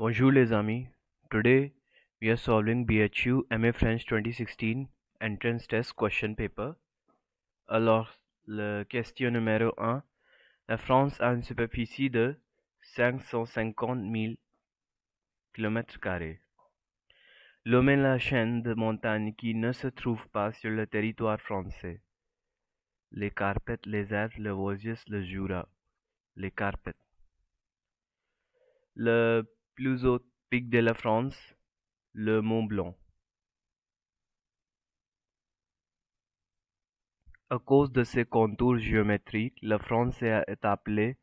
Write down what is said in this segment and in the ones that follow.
Bonjour les amis, today we are solving BHU MA French 2016 Entrance Test Question Paper. Alors, la question numéro 1. La France a une superficie de 550 000 km². Nommez la chaîne de montagnes qui ne se trouve pas sur le territoire français. Les Carpates, les Alpes, le Vosges, le Jura. Les Carpates. Le plus haut pic de la France, le Mont Blanc. À cause de ses contours géométriques, la France est appelée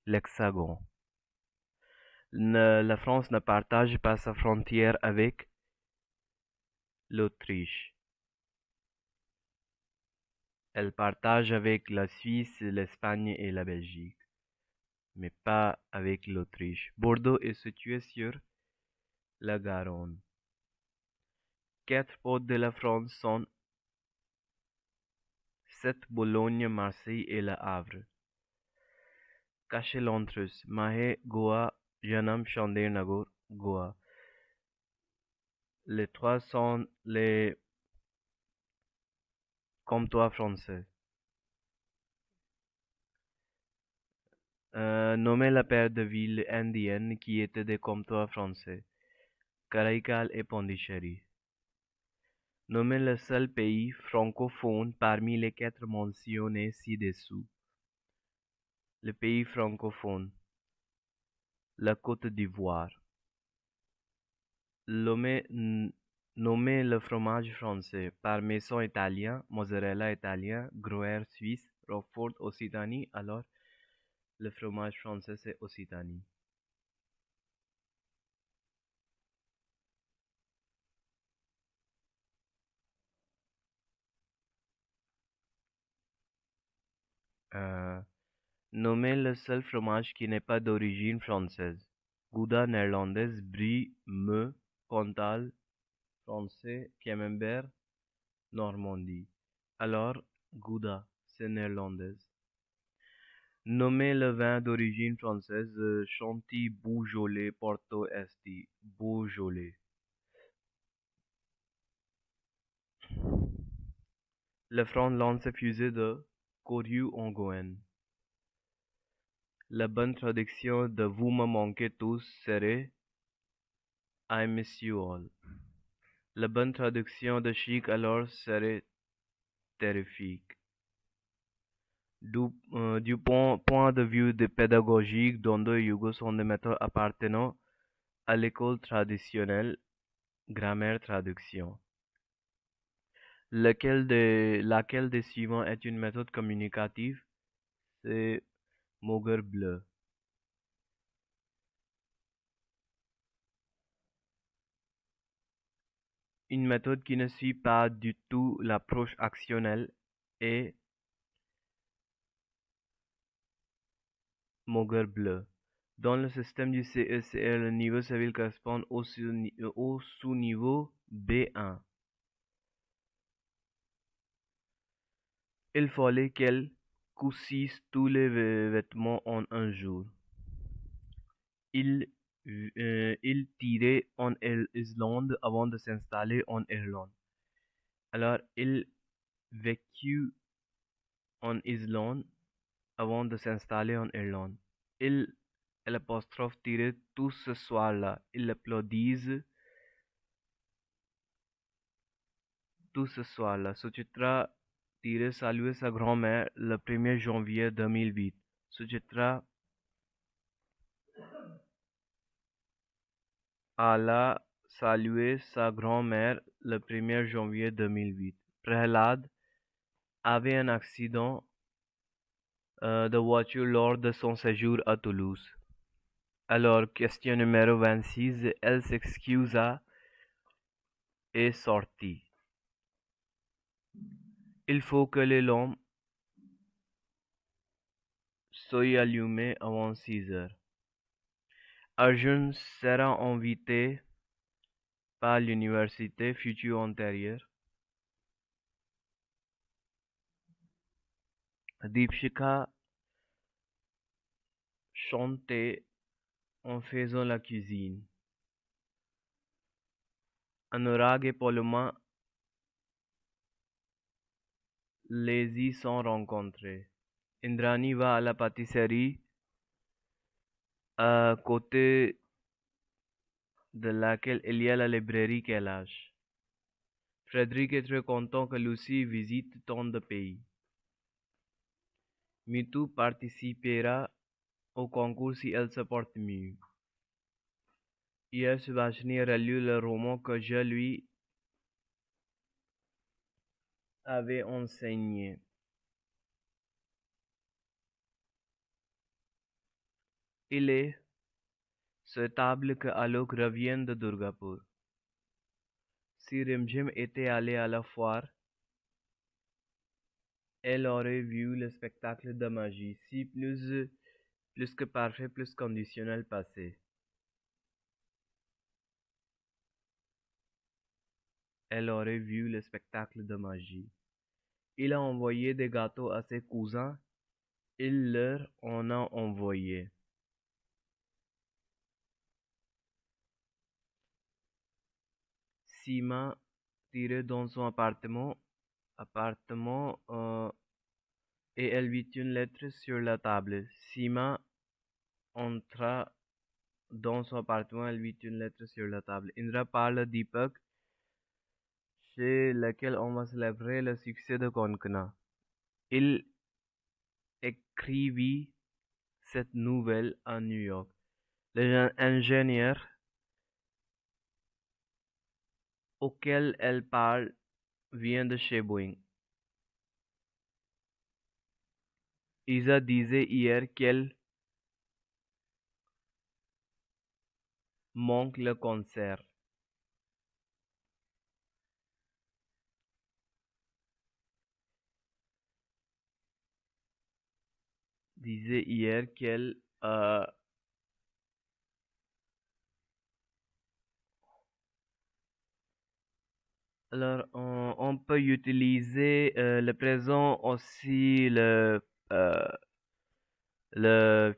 l'Hexagone. La France ne partage pas sa frontière avec l'Autriche. Elle partage avec la Suisse, l'Espagne et la Belgique, mais pas avec l'Autriche. Bordeaux est situé sur la Garonne. 4 ports de la France sont 7 Bologne, Marseille et Le Havre. Caché-Lontrus, Mahé, Goa, Janam, Chandernagore, Goa. Les trois sont les comptoirs français. Nommez la paire de villes indiennes qui étaient des comptoirs français. Karaikal et Pondichéry. Nommez le seul pays francophone parmi les 4 mentionnés ci-dessous. Le pays francophone. La Côte d'Ivoire. Nommez le fromage français. Parmesan italien, mozzarella italien, Gruyère suisse, Roquefort Occitanie. Alors, le fromage français c'est Occitanie. Nommez le seul fromage qui n'est pas d'origine française. Gouda néerlandaise, Brie, Meux, Cantal, français, Camembert, Normandie. Alors, Gouda, c'est néerlandaise. Nommez le vin d'origine française, Chianti, Beaujolais, Porto Esti, Beaujolais. Le front lance fusée de Koryu-Ongoen. La bonne traduction de Vous me manquez tous serait I miss you all. La bonne traduction de chic alors serait terrifique. Du point de vue pédagogique, Dondo et Hugo sont des méthodes appartenant à l'école traditionnelle grammaire-traduction. Laquelle des suivants est une méthode communicative? C'est Mauger bleu. Une méthode qui ne suit pas du tout l'approche actionnelle est Mauger bleu. Dans le système du CECR, le niveau civil correspond au sous-niveau B1. Il fallait qu'elle cousisse tous les vêtements en un jour. Il tirait en Islande avant de s'installer en Irlande. Alors, il vécut en Islande avant de s'installer en Irlande. Il l'apostrophe tiré tout ce soir-là. Ils l'applaudissent tout ce soir-là. Suchitra tiré saluer sa grand-mère le 1er janvier 2008. Suchitra alla saluer sa grand-mère le 1er janvier 2008. Prahlad avait un accident de voiture lors de son séjour à Toulouse. Alors, question numéro 26, elle s'excusa et sortit. Il faut que les lampes soient allumées avant 6 heures. Arjun sera invité par l'université future antérieure. Deepshika chantait en faisant la cuisine. Anurag et Poloma les y sont rencontrés. Indrani va à la pâtisserie à côté de laquelle il y a la librairie Kailash. Frédéric est très content que Lucie visite tant de pays. Mitu participera au concours si elle se porte mieux. Hier, Subhashini a relu le roman que je lui avais enseigné. Il est souhaitable que Alok revienne de Durgapur. Si Rimjim était allé à la foire, elle aurait vu le spectacle de magie, si plus que parfait, plus conditionnel passé. Elle aurait vu le spectacle de magie. Il a envoyé des gâteaux à ses cousins, il leur en a envoyé. Sima tirait dans son appartement et elle vit une lettre sur la table. Sima entra dans son appartement, elle vit une lettre sur la table. Indra parle d'Deepak, chez lequel on va célébrer le succès de Konkona. Il écrivit cette nouvelle à New York. L'ingénieur auquel elle parle vient de chez Boeing. Isa disait hier qu'elle manque le concert. Disait hier qu'elle alors on peut utiliser le présent aussi le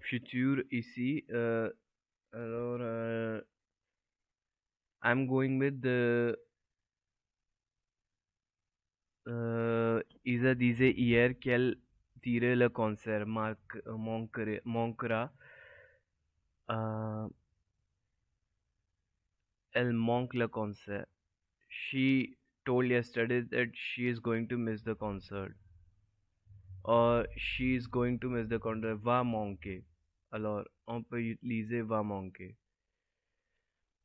futur ici. Alors I'm going with the Isa disait hier qu'elle tirait le concert manquera. Elle manque le concert. She told yesterday that she is going to miss the concert. Or she is going to miss the concert. Va manquer. Alors, on peut utiliser va manquer.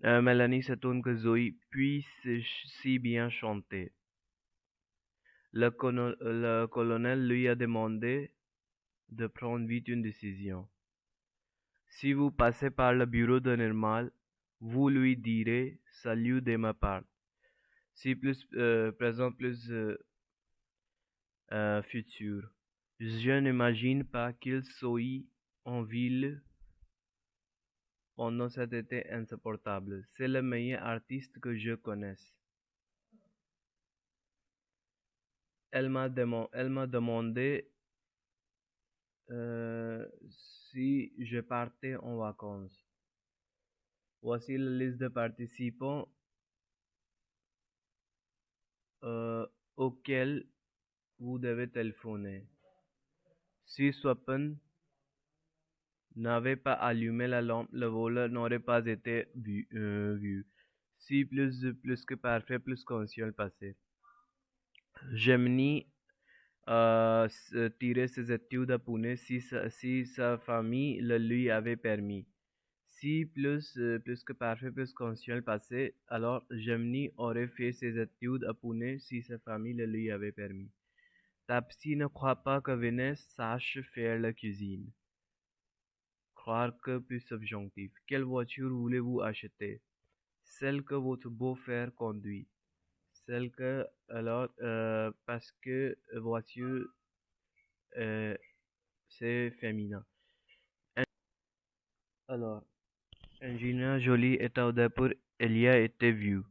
Mélanie s'étonne que Zoé puisse si bien chanter. Le colonel lui a demandé de prendre vite une décision. Si vous passez par le bureau de Nirmal, vous lui direz salut de ma part. Si plus présent plus futur. Je n'imagine pas qu'il soit en ville pendant cet été insupportable. C'est le meilleur artiste que je connaisse. Elle m'a demandé si je partais en vacances. Voici la liste de participants auxquels vous devez téléphoner. Si Swapan n'avait pas allumé la lampe, le voleur n'aurait pas été vu. Si plus que parfait, plus conscient passé. Gemini tirait ses études à Pune si sa famille le lui avait permis. Si plus que parfait, plus conscient passé, alors Gemini aurait fait ses études à Pune si sa famille le lui avait permis. Tapsi ne croit pas que Vénus sache faire la cuisine. Croire que plus subjonctif. Quelle voiture voulez-vous acheter? Celle que votre beau-frère conduit. Celle que, alors, parce que voiture, c'est féminin. Alors, Angelina Jolie est à Udaipur, elle y a été vue.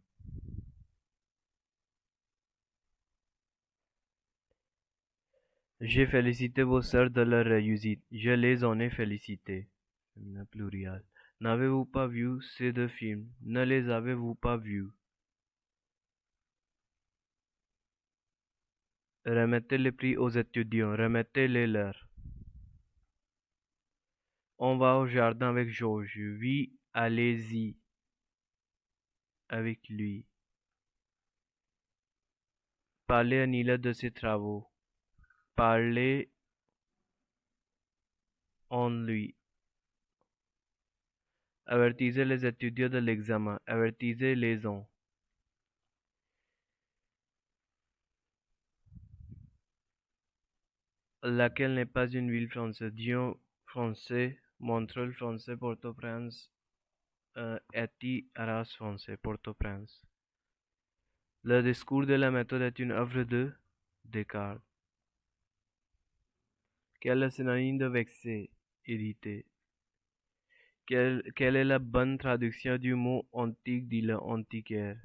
J'ai félicité vos sœurs de leur réussite. Je les en ai félicitées. Féminin pluriel. N'avez-vous pas vu ces deux films? Ne les avez-vous pas vus? Remettez les prix aux étudiants, remettez-les-leur. On va au jardin avec Georges. Oui, allez-y avec lui. Parlez à Nila de ses travaux. Parlez en lui. Avertissez les étudiants de l'examen. Avertissez-les-en. Laquelle n'est pas une ville française? Dijon français, Montreuil français, Port-au-Prince, Eti, Arras français, Port-au-Prince. Le discours de la méthode est une œuvre de Descartes. Quel est le synonyme de vexé? Irrité. Quelle est la bonne traduction du mot antique dit le antiquaire?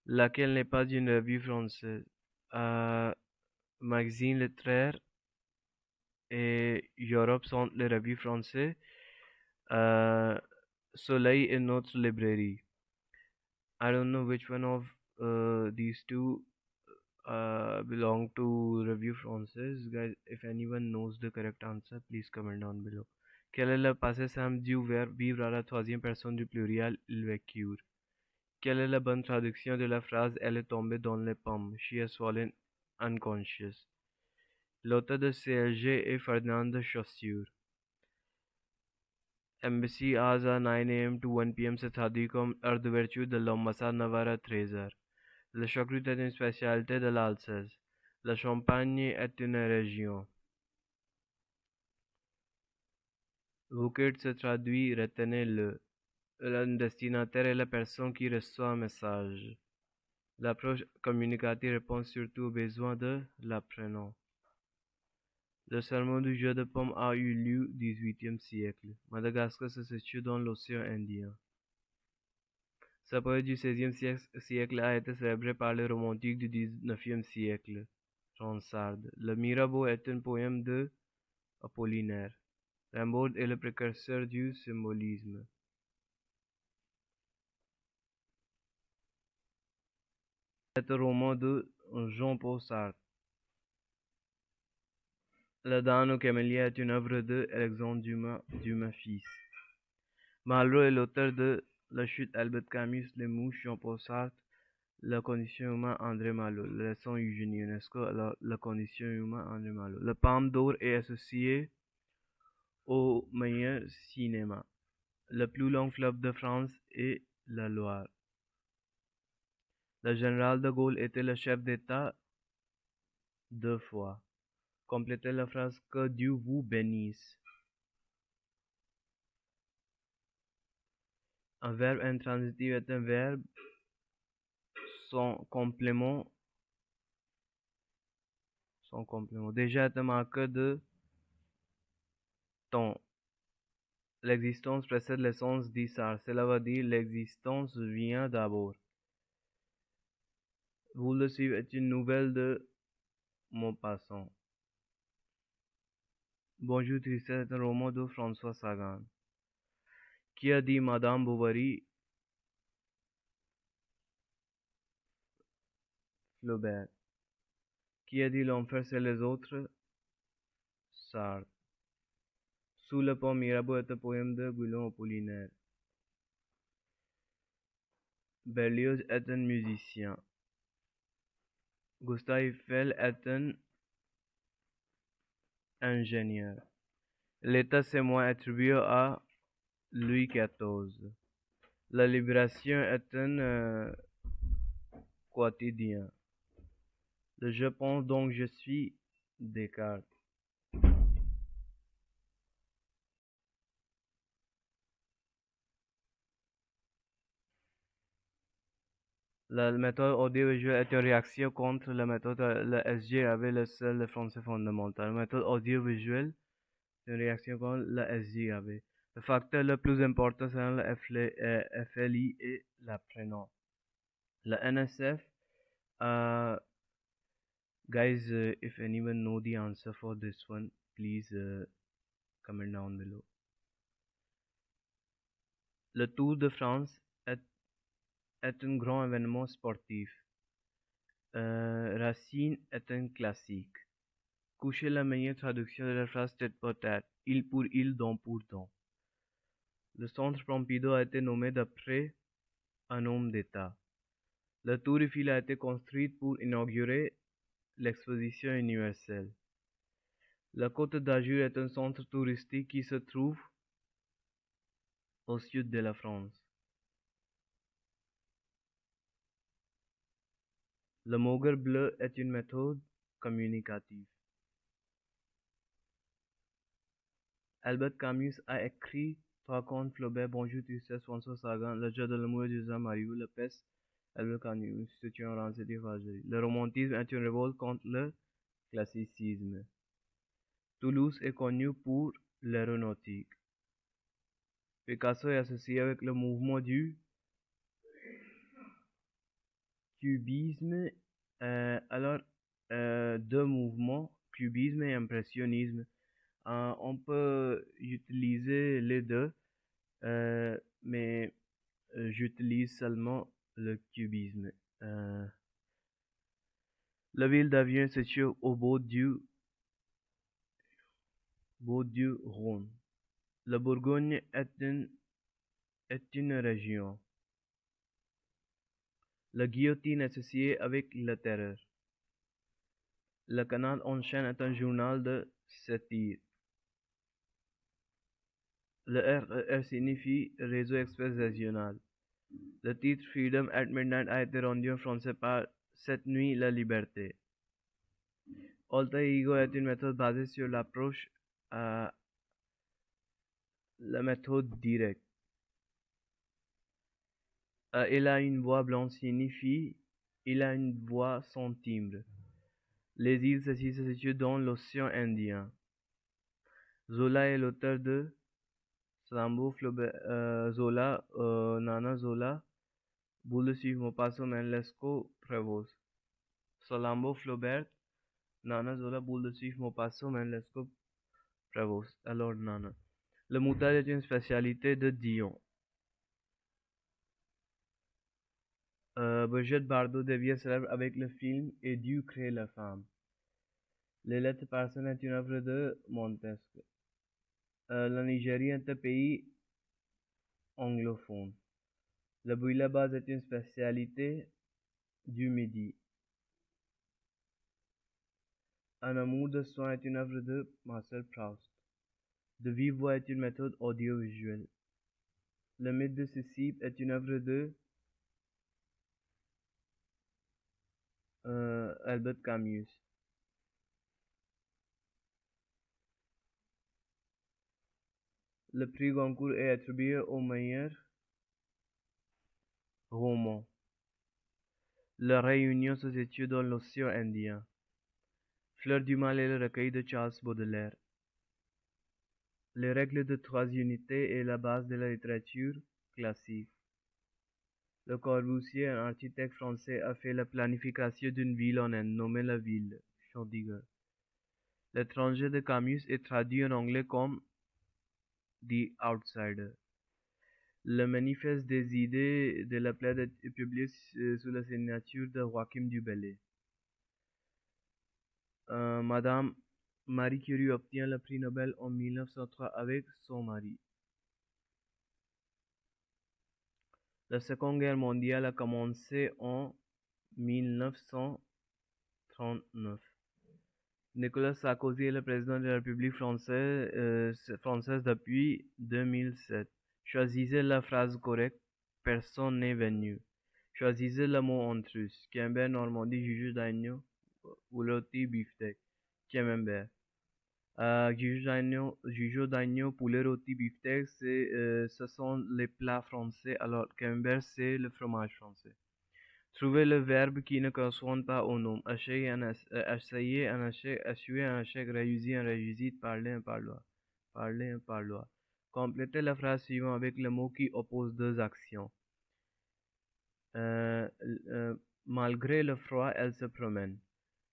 Laquelle n'est pas une revue française? Magazine littéraire et Europe sont les revues françaises. Soleil est notre librairie. I don't know which one of these two belong to revue française. Guys, if anyone knows the correct answer, please comment down below. Quel est le passé simple du verbe vivre à la troisième personne du pluriel il vécurent? Quelle est la bonne traduction de la phrase elle est tombée dans les pommes? She has fallen unconscious. L'auteur de CLG est Ferdinand de Saussure. Embassy hours are 9 a.m. to 1 p.m. se traduit comme heure d'ouverture de l'ambassade Navarre à 13h. Le choucroute est une spécialité de l'Alsace. La Champagne est une région. Bouquet se traduit retenez-le. Le destinataire est la personne qui reçoit un message. L'approche communicative répond surtout aux besoins de l'apprenant. Le sermon du jeu de paume a eu lieu au XVIIIe siècle. Madagascar se situe dans l'océan Indien. Sa poète du XVIe siècle a été célébrée par les romantiques du XIXe siècle. Ronsard. Le Mirabeau est un poème de Apollinaire. Rimbaud est le précurseur du symbolisme. C'est un roman de Jean-Paul Sartre. Le Dan au Camélia est une œuvre de Alexandre Dumas fils. Malraux est l'auteur de La chute Albert Camus, Les mouches Jean-Paul Sartre, La condition humaine André Malraux, La leçon Eugénie Ionesco, La condition humaine André Malraux. Le Palme d'Or est associé au meilleur cinéma. Le plus long fleuve de France est la Loire. Le général de Gaulle était le chef d'État 2 fois. Complétez la phrase que Dieu vous bénisse. Un verbe intransitif est un verbe sans complément. Déjà est un marqueur de temps. L'existence précède l'essence dit ça. Cela veut dire l'existence vient d'abord. Vous le suivez est une nouvelle de Maupassant. Bonjour Tristesse est un roman de François Sagan. Qui a dit Madame Bovary? Flaubert. Qui a dit l'enfer c'est les autres? Sartre. Sous le pont Mirabeau est un poème de Guillaume Apollinaire. Berlioz est un musicien. Gustave Eiffel est un ingénieur. L'État c'est moi attribué à Louis XIV. La Libération est un quotidien. Le je pense donc je suis Descartes. La méthode audiovisuelle est une réaction contre la méthode le SGAB, le seul français fondamental. La méthode audiovisuelle est une réaction contre le SGAB. Le facteur le plus important c'est le FLI et l'apprenant. Le NSF, guys, if anyone know the answer for this one, please comment down below. Le Tour de France est un grand événement sportif. Racine est un classique. Coucher la meilleure traduction de la phrase tête pour tête, île pour île, dent pour dent. Le centre Pompidou a été nommé d'après un homme d'État. La Tour Eiffel a été construite pour inaugurer l'exposition universelle. La Côte d'Azur est un centre touristique qui se trouve au sud de la France. Le Mogre bleu est une méthode communicative. Albert Camus a écrit Trois contes Flaubert, Bonjour Tristesse, François Sagan, Le jeu de l'amour de José Mario, Le peste, Albert Camus, c'est une rancette fagerie. Le romantisme est une révolte contre le classicisme. Toulouse est connu pour l'aéronautique. Picasso est associé avec le mouvement du cubisme. Deux mouvements, cubisme et impressionnisme. On peut utiliser les deux, mais j'utilise seulement le cubisme. La ville d'Avion se situe au bord du Rhône. La Bourgogne est une région. La guillotine est associée avec la terreur. Le Canal enchaîne est un journal de satire. Le RER signifie Réseau Express Régional. Le titre Freedom at Midnight a été rendu en français par Cette nuit, la liberté. Alter ego est une méthode basée sur l'approche à la méthode directe. Il a une voix blanche signifie il a une voix sans timbre. Les îles se situent dans l'océan Indien. Zola est l'auteur de Salammbô, Flaubert, Zola, Nana Zola, Boule de Suif, Maupassant, Manesco, Prévost. Salammbô, Flaubert, Nana Zola, Boule de Suif, Maupassant, Manesco, Prévost. Alors Nana. Le moutarde est une spécialité de Dijon. Brigitte Bardot devient célèbre avec le film Et Dieu crée la femme. Les lettres persanes est une œuvre de Montesquieu. La Nigérie est un pays anglophone. Le bouillabaisse est une spécialité du Midi. Un amour de soin est une œuvre de Marcel Proust. De vive voix est une méthode audiovisuelle. Le mythe de Sisyphe est une œuvre de Albert Camus. Le prix Goncourt est attribué au meilleur roman. La Réunion se situe dans l'océan Indien. Fleur du mal est le recueil de Charles Baudelaire. Les règles de trois unités est la base de la littérature classique. Le Corbusier, un architecte français, a fait la planification d'une ville en Inde, nommée la ville, Chandigarh. L'étranger de Camus est traduit en anglais comme The Outsider. Le manifeste des idées de la Plaide est publié sous la signature de Joachim du Bellay. Madame Marie Curie obtient le prix Nobel en 1903 avec son mari. La Seconde Guerre mondiale a commencé en 1939. Nicolas Sarkozy est le président de la République française depuis 2007. Choisissez la phrase correcte. Personne n'est venu. Choisissez le mot en russe. Camembert, Normandie, jujube d'agneau, rouleauté, beefsteak. Camembert. Jujube d'agneau, poulet rôti, beefsteak, ce sont les plats français. Alors, camembert, c'est le fromage français. Trouvez le verbe qui ne correspond pas au nom. Essayer un échec, assurer un échec, réussir un réussite, parler un parloir. Parler un parloir. Complétez la phrase suivante avec le mot qui oppose deux actions. Malgré le froid, elle se promène.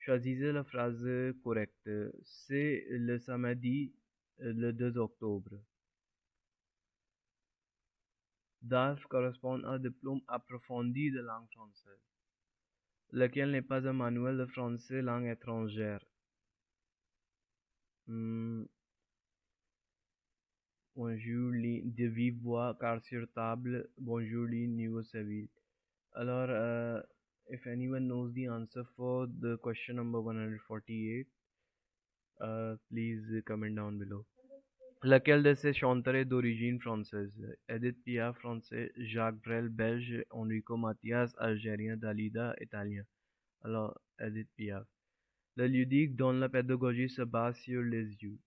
Choisissez la phrase correcte. C'est le samedi, le 2 octobre. DAF correspond à diplôme approfondi de langue française, lequel n'est pas un manuel de français langue étrangère. Bonjour de vive voix, car sur table. Bonjour niveau civil. Alors, if anyone knows the answer for the question number 148, please comment down below. Lequel de ces chanteurs est d'origine française? Edith Piaf, français. Jacques Brel, belge. Enrico Macias, algérien. Dalida, italien. Alors, Edith Piaf. Le ludique dont la pédagogie se base sur les yeux.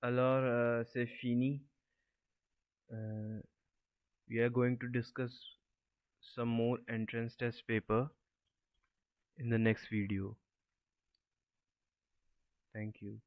Alors, c'est fini. We are going to discuss some more entrance test paper in the next video. Thank you.